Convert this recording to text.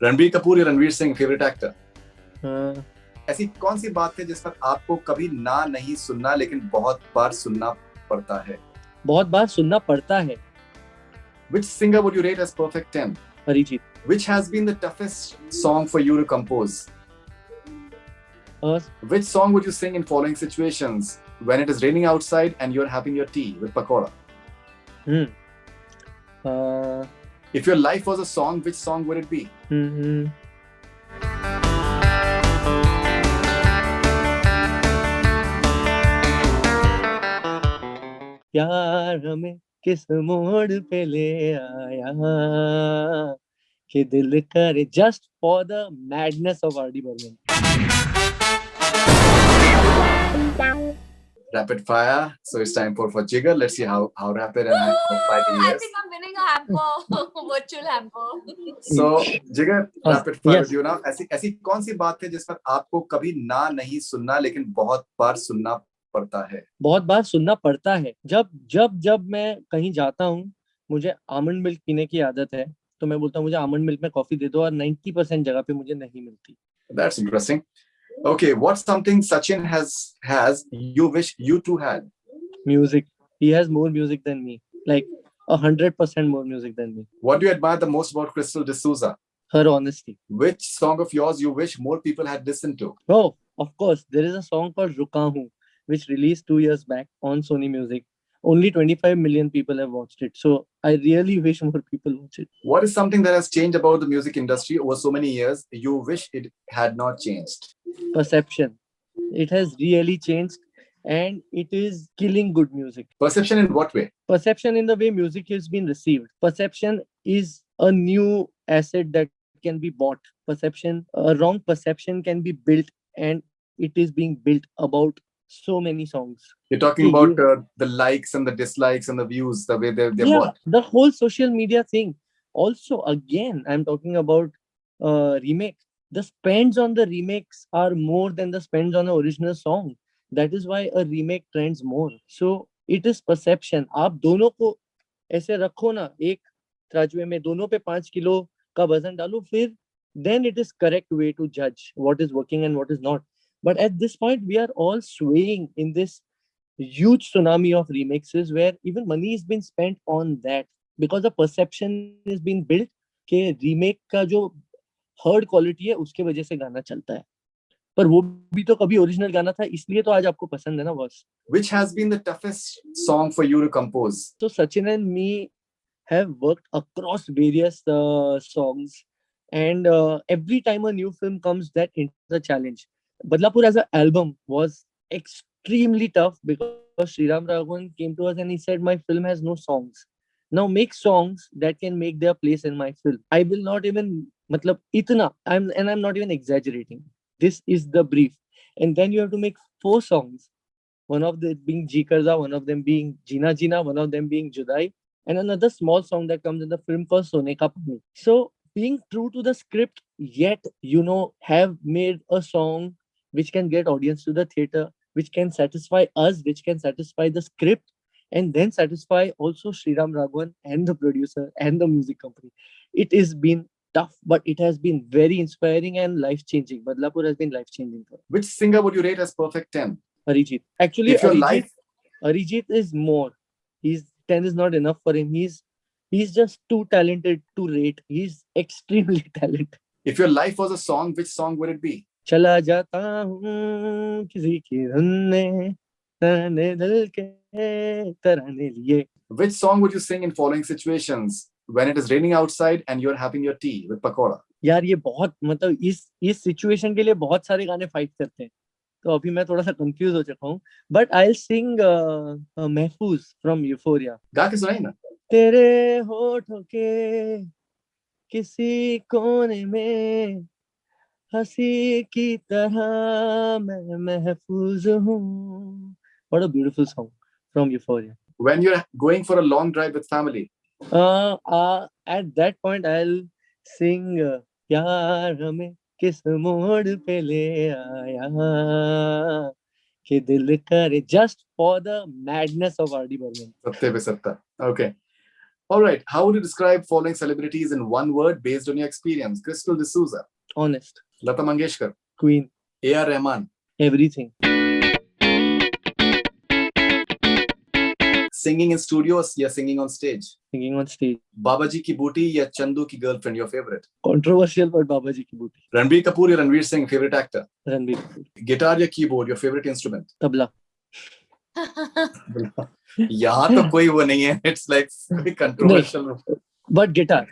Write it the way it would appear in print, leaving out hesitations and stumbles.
रणबीर कपूर या Ranveer Singh favourite actor? हाँ, ऐसी कौन सी बात है जिस पर आपको कभी ना नहीं सुनना लेकिन बहुत बार सुनना पड़ता है? बहुत बार सुनना पड़ता है। Which singer would you rate as perfect 10? Arijit. Which has been the toughest song for you to compose? Which song would you sing in following situations? When it is raining outside and you're having your tea with pakora? If your life was a song, which song would it be? यार हमें किस मोड़ पे ले आया कि दिल करे, just for the madness of R.D. Burman. Rapid fire. So it's time for Jigger. Let's see how rapid and how fighting he I is. think I'm winning a hamper, virtual hamper. So Jigger, rapid fire Yes. with you now. ऐसी कौन सी बात है जिस पर आपको कभी ना नहीं सुनना लेकिन बहुत बार सुनना पड़ता है? बहुत बार सुनना पड़ता है। जब मैं कहीं जाता हूँ, मुझे आमंड मिल्क पीने की आदत है, तो मैं बोलता हूँ मुझे आमंड मिल्क में कॉफी दे दो, और 90% जगह पे मुझे नहीं मिलती। That's interesting. Okay, what's something Sachin has you wish you too had? Music. He has more music than me, like 100% more music than me. What do you admire the most about Crystal D'Souza? Her honesty. Which song of yours you wish more people had listened to? Oh, of course, there is a song called Ruka Hoon, which released 2 years back on Sony Music. Only 25 million people have watched it, so I really wish more people watch it. What is something that has changed about the music industry over so many years you wish it had not changed? Perception. It has really changed, and it is killing good music. Perception in what way? Perception in the way music is being received. Perception is a new asset that can be bought. Perception, a wrong perception can be built, and it is being built about so many songs. You're talking about the likes and the dislikes and the views, the way they're bought. The whole social media thing. Also, again, I'm talking about remake. The spends on the remakes are more than the spends on the original song. That is why a remake trends more. So it is perception. आप दोनों को ऐसे रखो ना एक त्राजुए में, दोनों पे 5 किलो का वजन डालो, फिर then it is correct way to judge what is working and what is not. But at this point, we are all swaying in this huge tsunami of remixes where even money is being spent on that because the perception is being built कि remake का जो herd quality है उसके वजह से गाना चलता है, पर वो भी तो कभी ओरिजिनल गाना था, इसलिए तो आज आपको पसंद है ना boss. Which has been the toughest song for you to compose? So Sachin and me have worked across various songs, and every time a new film comes, that is a challenge. Badlapur as an album was extremely tough because Sriram Raghavan came to us and he said, my film has no songs. Now make songs that can make their place in my film. I will not even, itna, I'm not even exaggerating. This is the brief. And then you have to make 4 songs. One of them being Ji Karza, one of them being Jina Jina, one of them being Judai, and another small song that comes in the film called Sone Ka Pani. So being true to the script, yet, have made a song which can get audience to the theater, which can satisfy us, which can satisfy the script, and then satisfy also Sriram Raghavan and the producer and the music company. It has been tough, but it has been very inspiring and life-changing. Badlapur has been life-changing for us. Which singer would you rate as perfect 10? Arijit. Actually, If your life... Arijit is more. 10 is not enough for him. He's just too talented to rate. He's extremely talented. If your life was a song, which song would it be? चला जाता हूँ किसी की धुन में, तराने दिल के तराने लिए. Which song would you sing in following situations? When it is raining outside and you're having your tea with pakora? यार ये बहुत इस सिचुएशन के लिए बहुत सारे गाने फाइट करते हैं, तो अभी मैं थोड़ा सा कंफ्यूज हो चुका हूँ. बट आई विल सिंग महफूज फ्रॉम यूफोरिया. गा के सुनाइए ना. तेरे होठों के किसी कोने में हंसी की तरह मैं महफूज हूँ. What a beautiful song from Euphoria. When you're going for a long drive with family? At that point I'll sing यार हमें किस मोड़ पे ले आया कि दिल करे, just for the madness of R.D. Burman. सत्ते पे सत्ता. Okay. All right. How would you describe following celebrities in one word based on your experience? Crystal D'Souza, Honest. Lata Mangeshkar, Queen. A.R. Rahman, Everything. singing in studios या singing on stage? Singing on stage. बाबाजी की बूटी या चंदू की girlfriend, your favorite? Controversial, but Baba Ji ki booty. Ranbir Kapoor या Ranveer Singh, favorite actor? Ranbir Kapoor. Guitar या keyboard, your favorite instrument? Tabla. यहाँ तो कोई वो नहीं है. It's like controversial. But guitar.